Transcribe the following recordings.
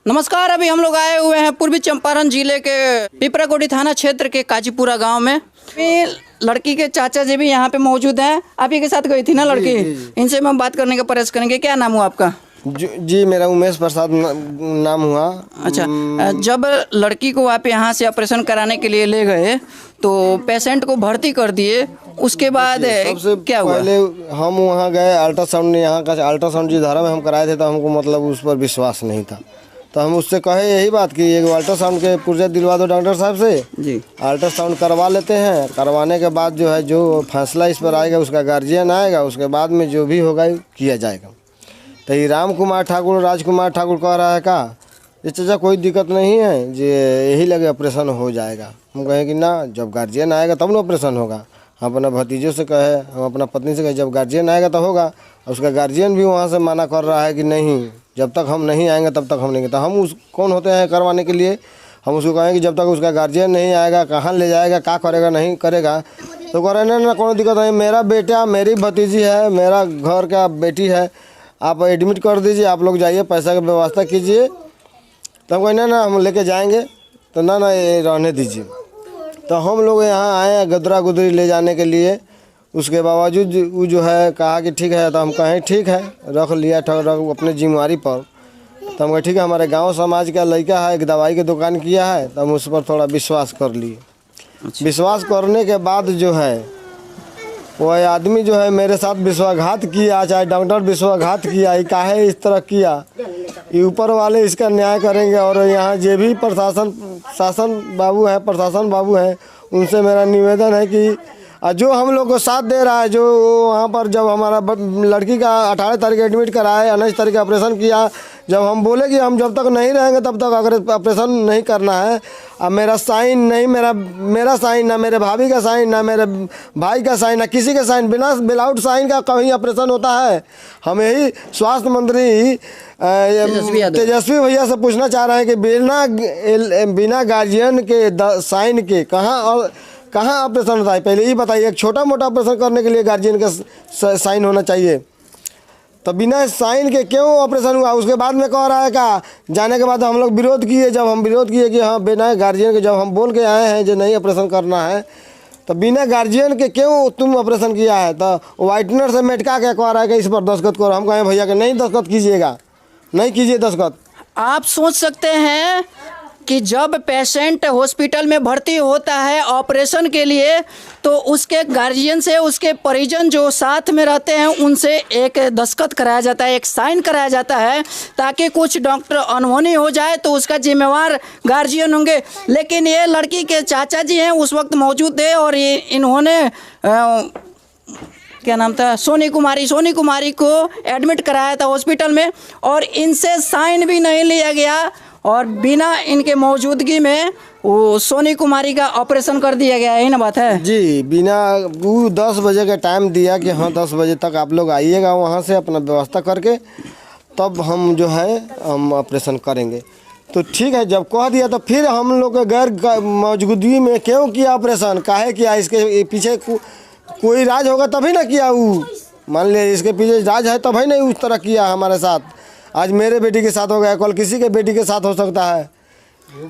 नमस्कार। अभी हम लोग आए हुए हैं पूर्वी चंपारण जिले के पिपराकोटी थाना क्षेत्र के काजीपुरा गांव में। ये लड़की के चाचा जी भी यहाँ पे मौजूद हैं। आप ही के साथ गई थी ना लड़की? इनसे हम बात करने का प्रयास करेंगे। क्या नाम हुआ आपका? जी मेरा उमेश प्रसाद नाम हुआ। अच्छा, जब लड़की को आप यहाँ से ऑपरेशन कराने के लिए ले गए तो पेशेंट को भर्ती कर दिए, उसके बाद क्या हुआ? पहले हम वहाँ गए, अल्ट्रासाउंड, यहाँ का अल्ट्रासाउंड जी धारा में हम कराए थे, तो हमको मतलब उस पर विश्वास नहीं था। तो हम उससे कहे यही बात कि एक अल्ट्रासाउंड के पुर्जे दिलवा दो डॉक्टर साहब से जी। अल्ट्रासाउंड करवा लेते हैं। करवाने के बाद जो है जो फैसला इस पर आएगा, उसका गार्जियन आएगा, उसके बाद में जो भी होगा किया जाएगा। तो ये राजकुमार ठाकुर कह रहा है का ये चाचा कोई दिक्कत नहीं है जी, यही लगे ऑपरेशन हो जाएगा। हम कहें कि ना, जब गार्जियन आएगा तब ना ऑपरेशन होगा। हम अपना भतीजों से कहे, हम अपना पत्नी से कहे, जब गार्जियन आएगा तो होगा। उसका गार्जियन भी वहाँ से मना कर रहा है कि नहीं, जब तक हम नहीं आएंगे तब तक हम नहीं। तो हम उस कौन होते हैं करवाने के लिए? हम उसको कहें कि जब तक उसका गार्जियन नहीं आएगा, कहाँ ले जाएगा, क्या करेगा, नहीं करेगा। तो कह रहे ना कोई दिक्कत नहीं, मेरा बेटा, मेरी भतीजी है, मेरा घर का बेटी है, आप एडमिट कर दीजिए, आप लोग जाइए, पैसा की व्यवस्था कीजिए। तो हम कहें ना हम लेके जाएंगे। तो ना ये रहने दीजिए। तो हम लोग यहाँ आए गदरा गुदरी ले जाने के लिए। उसके बावजूद वो जो है कहा कि ठीक है। तो हम कहें ठीक है, रख लिया अपने जिम्मेवारी पर। तो हम कहें ठीक है, हमारे गांव समाज का लड़का है, एक दवाई की दुकान किया है, तो हम उस पर थोड़ा विश्वास कर लिए। विश्वास करने के बाद जो है वह आदमी जो है मेरे साथ विश्वासघात किया, चाहे डॉक्टर विश्वासघात किया, ये काहे इस तरह किया, ये ऊपर वाले इसका न्याय करेंगे। और यहाँ जो भी प्रशासन बाबू हैं, उनसे मेरा निवेदन है कि जो हम लोग को साथ दे रहा है, जो वहाँ पर जब हमारा लड़की का 18 तारीख एडमिट कराए, 19 तारीख ऑपरेशन किया, जब हम बोले कि हम जब तक नहीं रहेंगे तब तक अगर ऑपरेशन नहीं करना है, अब मेरा साइन नहीं, मेरा साइन ना, मेरे भाभी का साइन ना, मेरे भाई का साइन ना, किसी का साइन, बिना विदाउट साइन का कहीं ऑपरेशन होता है? हम यही स्वास्थ्य मंत्री तेजस्वी भैया से पूछना चाह रहे हैं कि बिना गार्जियन के साइन के कहाँ ऑपरेशन होता है? पहले ही बताइए। एक छोटा मोटा ऑपरेशन करने के लिए गार्जियन का साइन होना चाहिए, तो बिना साइन के क्यों ऑपरेशन हुआ? उसके बाद में कह रहा है का जाने के बाद हम लोग विरोध किए। जब हम विरोध किए कि हाँ बिना गार्जियन के, जब हम बोल के आए हैं जो नहीं ऑपरेशन करना है, तो बिना गार्जियन के क्यों तुम ऑपरेशन किया है? तो वाइटनर से मेटका के कह रहा है कि इस पर दस्तखत करो। हम कहें भैया कि नहीं दस्तखत कीजिएगा, नहीं कीजिए दस्तखत। आप सोच सकते हैं कि जब पेशेंट हॉस्पिटल में भर्ती होता है ऑपरेशन के लिए, तो उसके गार्जियन से, उसके परिजन जो साथ में रहते हैं, उनसे एक दस्तखत कराया जाता है, एक साइन कराया जाता है, ताकि कुछ डॉक्टर अनहोनी हो जाए तो उसका जिम्मेवार गार्जियन होंगे। लेकिन ये लड़की के चाचा जी हैं, उस वक्त मौजूद थे और इन्होंने क्या नाम था, सोनी कुमारी को एडमिट कराया था हॉस्पिटल में, और इनसे साइन भी नहीं लिया गया और बिना इनके मौजूदगी में वो सोनी कुमारी का ऑपरेशन कर दिया गया। यही ना बात है जी। बिना वो 10 बजे का टाइम दिया कि हाँ 10 बजे तक आप लोग आइएगा वहाँ से अपना व्यवस्था करके, तब हम जो है हम ऑपरेशन करेंगे। तो ठीक है, जब कह दिया तो फिर हम लोग गैर मौजूदगी में क्यों किया ऑपरेशन, काहे किया? इसके पीछे कोई राज होगा तभी ना किया। वो मान लिया इसके पीछे राज है तभी नहीं उस तरह किया हमारे साथ। आज मेरे बेटी के साथ हो गया, कल किसी के बेटी के साथ हो सकता है।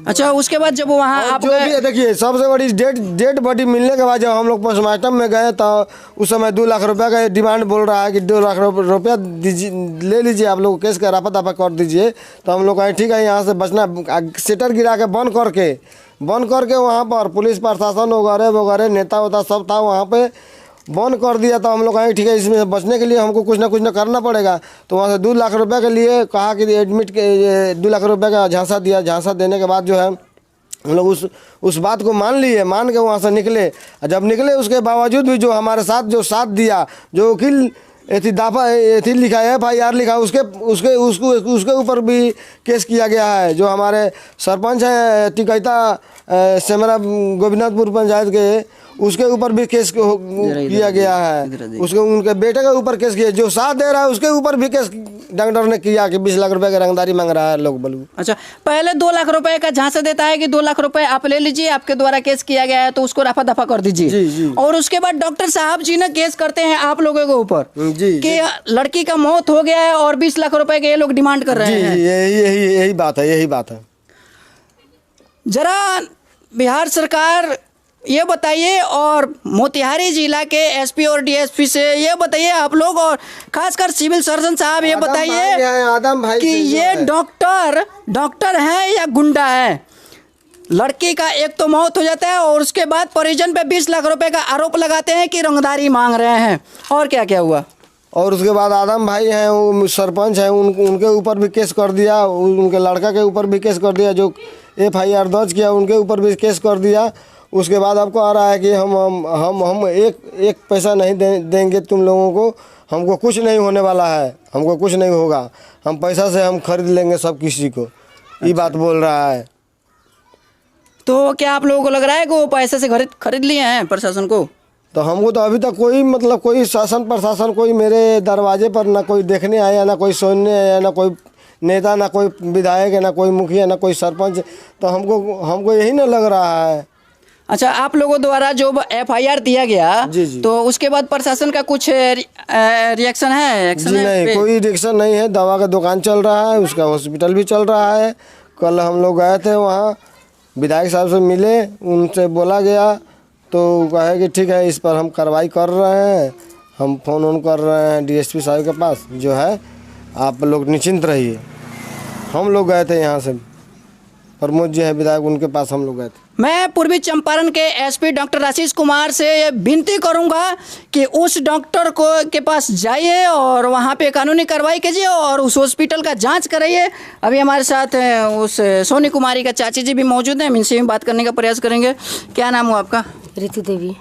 अच्छा, उसके बाद जब वहाँ आप भी देखिए, सबसे बड़ी डेड बॉडी मिलने के बाद जब हम लोग पोस्टमार्टम में गए, तो उस समय 2 लाख रुपया का डिमांड बोल रहा है कि 2 लाख रुपया दीजिए, ले लीजिए, आप लोग केस का रफा दफा कर दीजिए। तो हम लोग कहें ठीक है, यहाँ से बचना, शटर गिरा के बंद करके वहाँ पर पुलिस प्रशासन वगैरह नेता वोता सब था वहाँ पे, बंद कर दिया। तो हम लोग कहें ठीक है, इसमें बचने के लिए हमको कुछ ना करना पड़ेगा। तो वहाँ से 2 लाख रुपये के लिए कहा कि एडमिट के 2 लाख रुपये का झांसा दिया। झांसा देने के बाद जो है हम लोग उस बात को मान के वहाँ से निकले। जब निकले उसके बावजूद भी जो हमारे साथ जो साथ दिया, जो वकील लिखा है, FIR लिखा, उसके ऊपर भी केस किया गया है। जो हमारे सरपंच हैं टिकैता सेमरा गोविंदपुर पंचायत के, उसके ऊपर भी केस किया गया है। उसके उनके बेटे के ऊपर केस किया, जो साथ दे रहा है उसके ऊपर भी केस डॉक्टर ने किया कि 20 लाख रुपए की रंगदारी मांग रहा है लोग बोलू। अच्छा, पहले 2 लाख रुपए का झांसा देता है कि 2 लाख रुपए आप ले लीजिए, आपके द्वारा केस किया गया है तो उसको रफा दफा कर दीजिए। जी, जी। और उसके बाद डॉक्टर साहब जी ने केस करते हैं आप लोगों के ऊपर जी, कि लड़की का मौत हो गया है और 20 लाख रुपए के ये लोग डिमांड कर रहे हैं। यही बात है, यही बात है। जरा बिहार सरकार ये बताइए, और मोतिहारी जिला के एसपी और डीएसपी से ये बताइए आप लोग, और खासकर सिविल सर्जन साहब ये बताइए आदम भाई कि ये डॉक्टर है या गुंडा है। लड़की का एक तो मौत हो जाता है और उसके बाद परिजन पे 20 लाख रुपए का आरोप लगाते हैं कि रंगदारी मांग रहे हैं। और क्या क्या हुआ? और उसके बाद आदम भाई हैं, वो सरपंच हैं, उनके ऊपर भी केस कर दिया, उनके लड़का के ऊपर भी केस कर दिया, जो FIR दर्ज किया उनके ऊपर भी केस कर दिया। उसके बाद आपको आ रहा है कि हम एक पैसा नहीं देंगे तुम लोगों को, हमको कुछ नहीं होने वाला है, हमको कुछ नहीं होगा, हम पैसा से हम खरीद लेंगे सब किसी को। ये बात बोल रहा है। तो क्या आप लोगों को लग रहा है कि वो पैसे से खरीद लिए हैं प्रशासन को? तो हमको तो अभी तक कोई शासन प्रशासन कोई मेरे दरवाजे पर ना कोई देखने आया, ना कोई सुनने आया, ना कोई नेता, ना कोई विधायक, ना कोई मुखिया, ना कोई सरपंच। तो हमको यही ना लग रहा है। अच्छा, आप लोगों द्वारा जो FIR दिया गया, जी, जी। तो उसके बाद प्रशासन का कुछ रिएक्शन है? जी नहीं, कोई रिएक्शन नहीं है। दवा का दुकान चल रहा है, उसका हॉस्पिटल भी चल रहा है। कल हम लोग गए थे वहाँ, विधायक साहब से मिले, उनसे बोला गया तो कहे कि ठीक है, इस पर हम कार्रवाई कर रहे हैं, हम फ़ोन कर रहे हैं DSP साहब के पास जो है, आप लोग निश्चिंत रहिए। हम लोग गए थे यहाँ से, प्रमोद जी है विधायक, उनके पास हम लोग गए थे। मैं पूर्वी चंपारण के SP डॉक्टर आशीष कुमार से ये विनती करूंगा कि उस डॉक्टर के पास जाइए और वहाँ पे कानूनी कार्रवाई कीजिए और उस हॉस्पिटल का जांच कराइए। अभी हमारे साथ उस सोनी कुमारी का चाची जी भी मौजूद हैं, हम इनसे भी बात करने का प्रयास करेंगे। क्या नाम हुआ आपका? ऋतु देवी।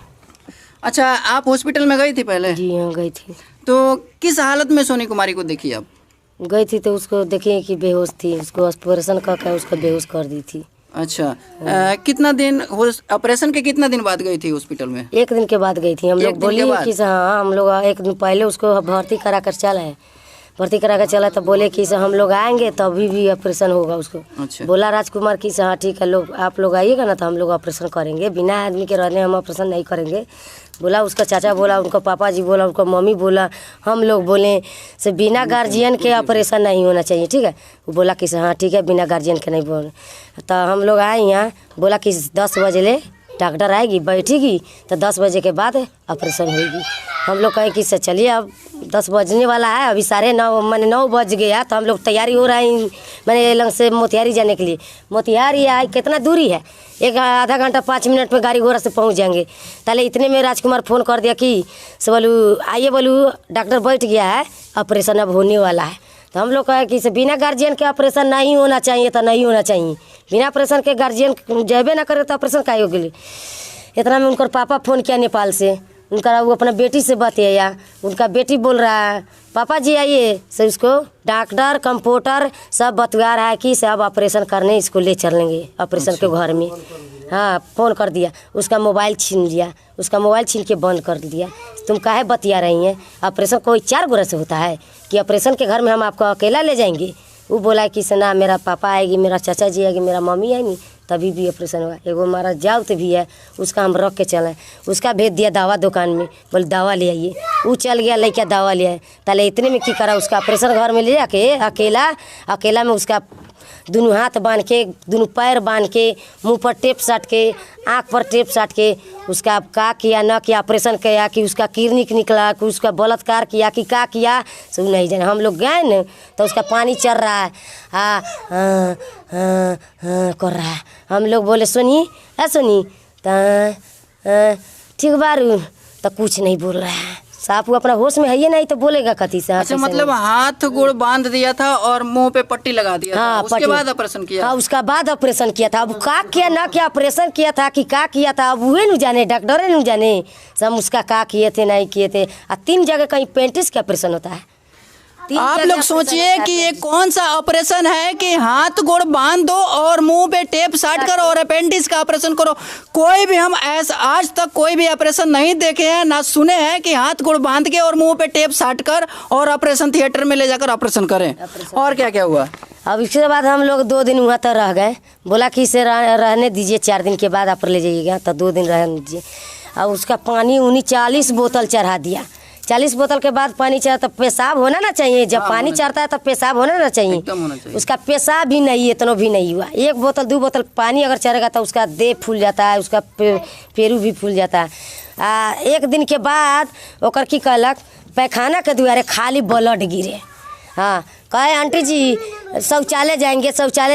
अच्छा, आप हॉस्पिटल में गई थी पहले? जी हाँ, गई थी। तो किस हालत में सोनी कुमारी को देखी आप? गई थी तो उसको देखिए कि बेहोश थी, उसको ऑपरेशन करके उसको बेहोश कर दी थी। अच्छा, कितना दिन ऑपरेशन के कितना दिन बाद गई थी हॉस्पिटल में? 1 दिन के बाद गई थी। हम लोग बोली कि हाँ, हम लोग 1 दिन पहले उसको भर्ती करा कर चला है, भर्ती करा कर चला तो बोले कि हम लोग आएंगे तभी भी ऑपरेशन होगा उसको। अच्छा। बोला राजकुमार कि हाँ ठीक है, लोग आप लोग आइएगा ना तो हम लोग ऑपरेशन करेंगे, बिना आदमी के रहने हम ऑपरेशन नहीं करेंगे। बोला उसका चाचा बोला, उनका पापा जी बोला, उनका मम्मी बोला, हम लोग बोले से बिना गार्जियन के ऑपरेशन नहीं होना चाहिए। ठीक है, वो बोला कि हाँ ठीक है, बिना गार्जियन के नहीं बोल। तो हम लोग आए यहाँ, बोला कि 10 बजे ले डॉक्टर आएगी, बैठेगी तो 10 बजे के बाद ऑपरेशन होगी। हम लोग कहे कि चलिए, अब 10 बजने वाला है, अभी 9:30 मैंने 9 बज गया तो हम लोग तैयारी हो रहा है मैंने लंग से मोतिहारी जाने के लिए। मोतिहारी आए कितना दूरी है, एक आधा घंटा 5 मिनट में गाड़ी घोड़ा से पहुंच जाएंगे। पहले इतने में राजकुमार फ़ोन कर दिया कि से बोलू आइए, बोलू डॉक्टर बैठ गया है, ऑपरेशन अब होने वाला है। तो हम लोग कहे कि बिना गार्जियन के ऑपरेशन नहीं होना चाहिए, तो नहीं होना चाहिए। बिना ऑपरेशन के गार्जियन जबे ना करे तो ऑपरेशन काहे हो गई। इतना में उनका पापा फ़ोन किया नेपाल से, उनका वो अपना बेटी से बतिया, उनका बेटी बोल रहा है पापा जी आइए, से उसको डॉक्टर कंपाउंडर सब बतवा रहा है कि सब ऑपरेशन करने इसको ले चलेंगे ऑपरेशन के घर में। हाँ, फ़ोन कर दिया, उसका मोबाइल छीन लिया, उसका मोबाइल छीन के बंद कर दिया। तुम काहे बतिया रही हैं, ऑपरेशन कोई 4 गोरा से होता है कि ऑपरेशन के घर में हम आपको अकेला ले जाएंगे। वो बोला कि ना मेरा पापा आएगी, मेरा चाचा जी आएगी, मेरा मम्मी आएगी, तभी भी ऑपरेशन होगा। एगो हमारा जाउत भी है, उसका हम रख के चलें, उसका भेज दिया दवा दुकान में, बोले दवा ले आइए। वो चल गया लेके दवा ले आए। पहले इतने में की करा, उसका ऑपरेशन घर में ले जाके अकेला में उसका दोनों हाथ बांध के, दोनों पैर बांध के, मुंह पर टेप साट के, आँख पर टेप साट के उसका का किया न किया, ऑपरेशन किया कि उसका किडनी निकला कि उसका बलात्कार किया कि का किया सब नहीं जाने। हम लोग गए न तो उसका पानी चल रहा है, कर रहा है। हम लोग बोले सोनी सोनी ठीक बारू, तो कुछ नहीं बोल रहा है, साफ वो अपना होश में है ही नहीं तो बोलेगा कथी से। अच्छा, मतलब हाथ गोड़ बांध दिया था और मुंह पे पट्टी लगा दिया था, उसके बाद ऑपरेशन किया? हाँ, उसका बाद ऑपरेशन किया था। अब का किया ना क्या ऑपरेशन किया था कि का किया था, अब वही नहीं जाने, डॉक्टर नहीं जाने सब उसका का किए थे नहीं किए थे। 3 जगह कहीं 35 का ऑपरेशन होता है। आप लोग सोचिए कि ये कौन सा ऑपरेशन है कि हाथ गोड़ बांध दो और मुंह पे टेप साट कर और अपेंडिक्स का ऑपरेशन करो। कोई भी हम ऐसा आज तक कोई भी ऑपरेशन नहीं देखे हैं ना सुने हैं कि हाथ गोड़ बांध के और मुंह पे टेप साट कर और ऑपरेशन थिएटर में ले जाकर ऑपरेशन करें। और क्या क्या हुआ? अब इसके बाद हम लोग 2 दिन वहाँ तक रह गए। बोला कि इसे रहने दीजिए, 4 दिन के बाद आप ले जाइएगा। तो 2 दिन रहने दीजिए। और उसका पानी उन्हीं 40 बोतल चढ़ा दिया। 40 बोतल के बाद पानी चढ़ा तो पेशाब होना ना चाहिए। जब पानी चढ़ता है तो पेशाब होना ना चाहिए। उसका पेशाब भी नहीं, इतना भी नहीं हुआ। 1 बोतल 2 बोतल पानी अगर चढ़ेगा तो उसका देह फूल जाता है, उसका पेरू भी फूल जाता है। 1 दिन के बाद ओकर की कहलक पैखाना के द्वारे खाली ब्लड गिरे। हाँ, कहे आंटी जी शौचालय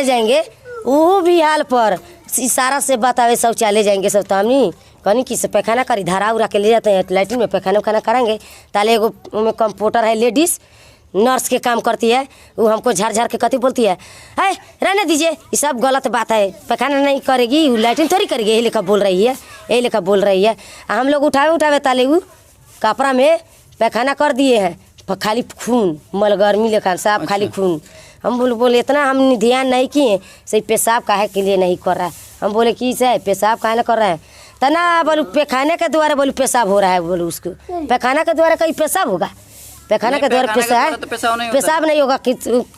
जाएंगे। वो भी हाल पर इशारा से बतावे शौचालय जाएंगे सब। तो हमनी कहनी कि पैखाना करी, धारा उरा के ले जाते हैं लैट्रिन में, पैखाना कराएंगे। ताले एगो में कंप्यूटर है, लेडीज़ नर्स के काम करती है। वो हमको झाड़ के कथी बोलती है रहने दीजिए, ये सब गलत बात है, पैखाना नहीं करेगी, वो लैट्रिन थोड़ी करेगी। यही लेकर बोल रही है। हम लोग उठावे ताले वो कपड़ा में पैखाना कर दिए हैं। खाली खून, मलगर्मी लेकर साफ खाली खून। हम बोले इतना हम ध्यान नहीं किए, सही पेशाब काहे के लिए नहीं कर रहा है। हम बोले कि से पेशाब काहे ना कर रहा है। तना बोलू पैखाने के द्वारा बोलू पेशाब हो रहा है। बोलू उसको पैखाना के द्वारा कहीं पेशाब होगा? पैखाना के द्वारा पेशाब नहीं होगा।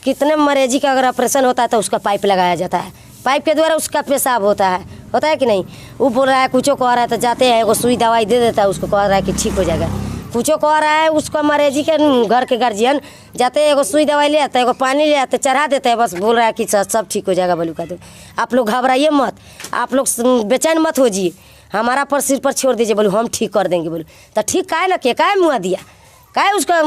कितने मरीजी का अगर ऑपरेशन होता है तो उसका पाइप लगाया जाता है, पाइप के द्वारा उसका पेशाब होता है कि नहीं। वो बोल रहा है कुछ को रहा है तो जाते हैं एगो सुई दवाई दे देता है, उसको कह रहा है कि ठीक हो जाएगा। कुछो कह रहा है उसको मरीजी के घर के गार्जियन जाते एगो सुई दवाई ले आते, एगो पानी ले आते, चढ़ा देते हैं, बस बोल रहा है कि सब ठीक हो जाएगा। बोलू कहते आप लोग घबराइए मत, आप लोग बेचैन मत हो जी, हमारा पर सिर पर छोड़ दीजिए। बोलू हम ठीक कर देंगे। बोलू तो ठीक काहे ना किया, काहे मुँह दिया, काहे उसका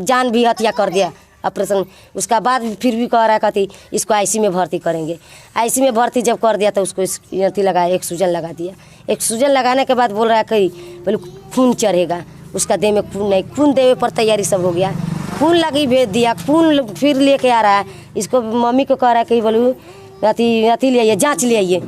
जान भी हत्या कर दिया ऑपरेशन। उसका बाद फिर भी कह रहा है कहती इसको आईसी में भर्ती करेंगे। आईसी में भर्ती जब कर दिया तो उसको अथी लगाया, 1 सूजन लगा दिया। 1 सूजन लगाने के बाद बोल रहा है कि बोलू खून चढ़ेगा, उसका देह में खून नहीं, खून देवे पर तैयारी सब हो गया। खून लगी भेज दिया, खून फिर लेके आ रहा है। इसको मम्मी को कह रहा है कि बोलू अथी ले आइए, जाँच ले आइए,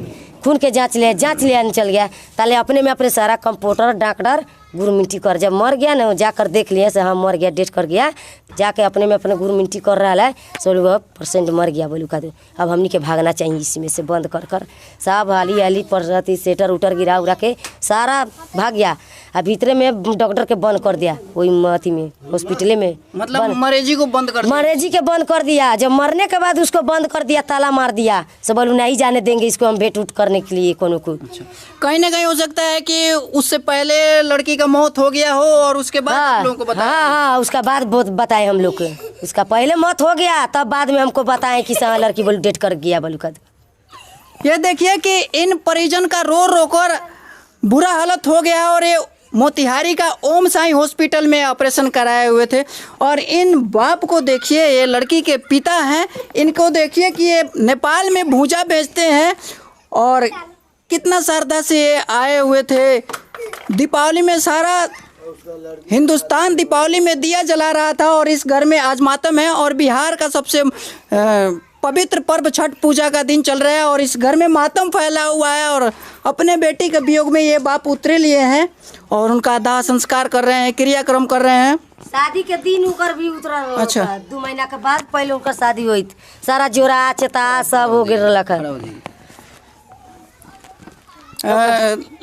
खून के जाँच ले आने चल गया। ताले अपने में अपने सारा कंपाउंडर डॉक्टर गुरु मिनटी कर, जब मर गया ना जाकर देख लिया से हाँ मर गया, डेट कर गया, जाके अपने में अपने गुरु मिनटी कर रहा है। 16% मर गया। बोलू का दो अब हमनी के भागना चाहिए इसमें से बंद कर सब हाली पर सेटर उटर गिरा उरा के सारा भाग गया। अब भीतरे में डॉक्टर के बंद कर दिया, वही अथी में हॉस्पिटल में, मतलब मरीजी को बंद कर दिया। मरीजी के बंद कर दिया। जब मरने के बाद उसको बंद कर दिया, ताला मार दिया। सब बोलू नहीं जाने देंगे इसको हम भेंट उठ करने के लिए कोनो को। कहीं ना कहीं हो सकता है कि उससे पहले लड़की का मौत हो गया हो और उसके बाद आप लोगों को बताया। हाँ, उसका बाद बताए हम लोग को। उसका पहले मौत हो गया तब बाद में हमको बताएं कि लड़की बोलू डेट कर गया। बोलू का ये देखिए कि इन परिजन का रो कर बुरा हालत हो गया और ये मोतिहारी का ओम साई हॉस्पिटल में ऑपरेशन कराए हुए थे। और इन बाप को देखिए, ये लड़की के पिता हैं, इनको देखिए कि ये नेपाल में भूजा बेचते हैं और कितना श्रद्धा से ये आए हुए थे। दीपावली में सारा हिंदुस्तान दीपावली में दिया जला रहा था और इस घर में आज मातम है और बिहार का सबसे पवित्र पर्व छठ पूजा का दिन चल रहा है और इस घर में मातम फैला हुआ है। और अपने बेटी के वियोग में ये बाप उतरे लिए हैं और उनका दाह संस्कार कर रहे हैं, क्रियाक्रम कर रहे हैं। शादी के दिन उनकर भी उतरा। अच्छा, 2 महीना के बाद पहले उनकर शादी हुई, सारा जोरा चेता सब हो गया।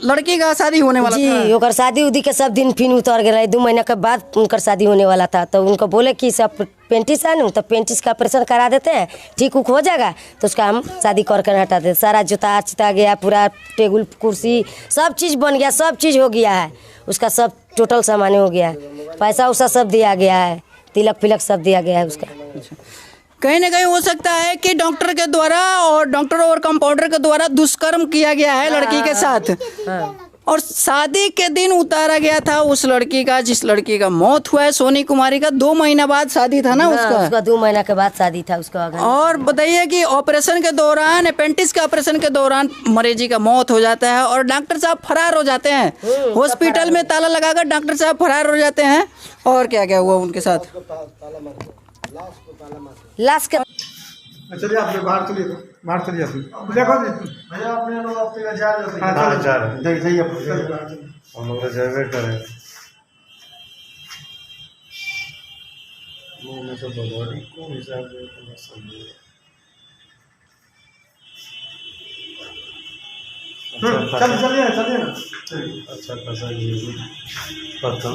लड़की का शादी होने वाला जी, था। ओकर शादी उदी के सब दिन फिर उतर गए। 2 महीना के बाद उनकर शादी होने वाला था। तो उनको बोले कि सब पेंटिस है ना, तो पेंटिस का ऑपरेशन करा देते हैं, ठीक उक हो जाएगा तो उसका हम शादी कर हटा देते। सारा जूता चिता गया, पूरा टेबल कुर्सी सब चीज़ बन गया, सब चीज़ हो गया है। उसका सब टोटल सामान हो गया है, पैसा उसा सब दिया गया है, तिलक फिलक सब दिया गया है उसका। कहीं ना कहीं हो सकता है कि डॉक्टर के द्वारा और डॉक्टर और कंपाउंडर के द्वारा दुष्कर्म किया गया है लड़की के साथ। और शादी के दिन उतारा गया था उस लड़की का, जिस लड़की का मौत हुआ है, सोनी कुमारी का। 2 महीना बाद शादी था ना उसका 2 महीना के बाद शादी था उसका। और बताइए कि ऑपरेशन के दौरान, अपेंडिक्स के ऑपरेशन के दौरान मरीजी का मौत हो जाता है और डॉक्टर साहब फरार हो जाते हैं। हॉस्पिटल में ताला लगाकर डॉक्टर साहब फरार हो जाते हैं। और क्या क्या हुआ उनके साथ? लाश के चलिए आप बाहर चलिए, बाहर चलिए आप देखो जी भैया अपने लोग अपने जा रहे हैं। हां जा रहे हैं, जाइए हम लोग जावे करें। मुंह में से बॉडी को हिसाब से समझे। चलिए ना अच्छा खासा ये भी पता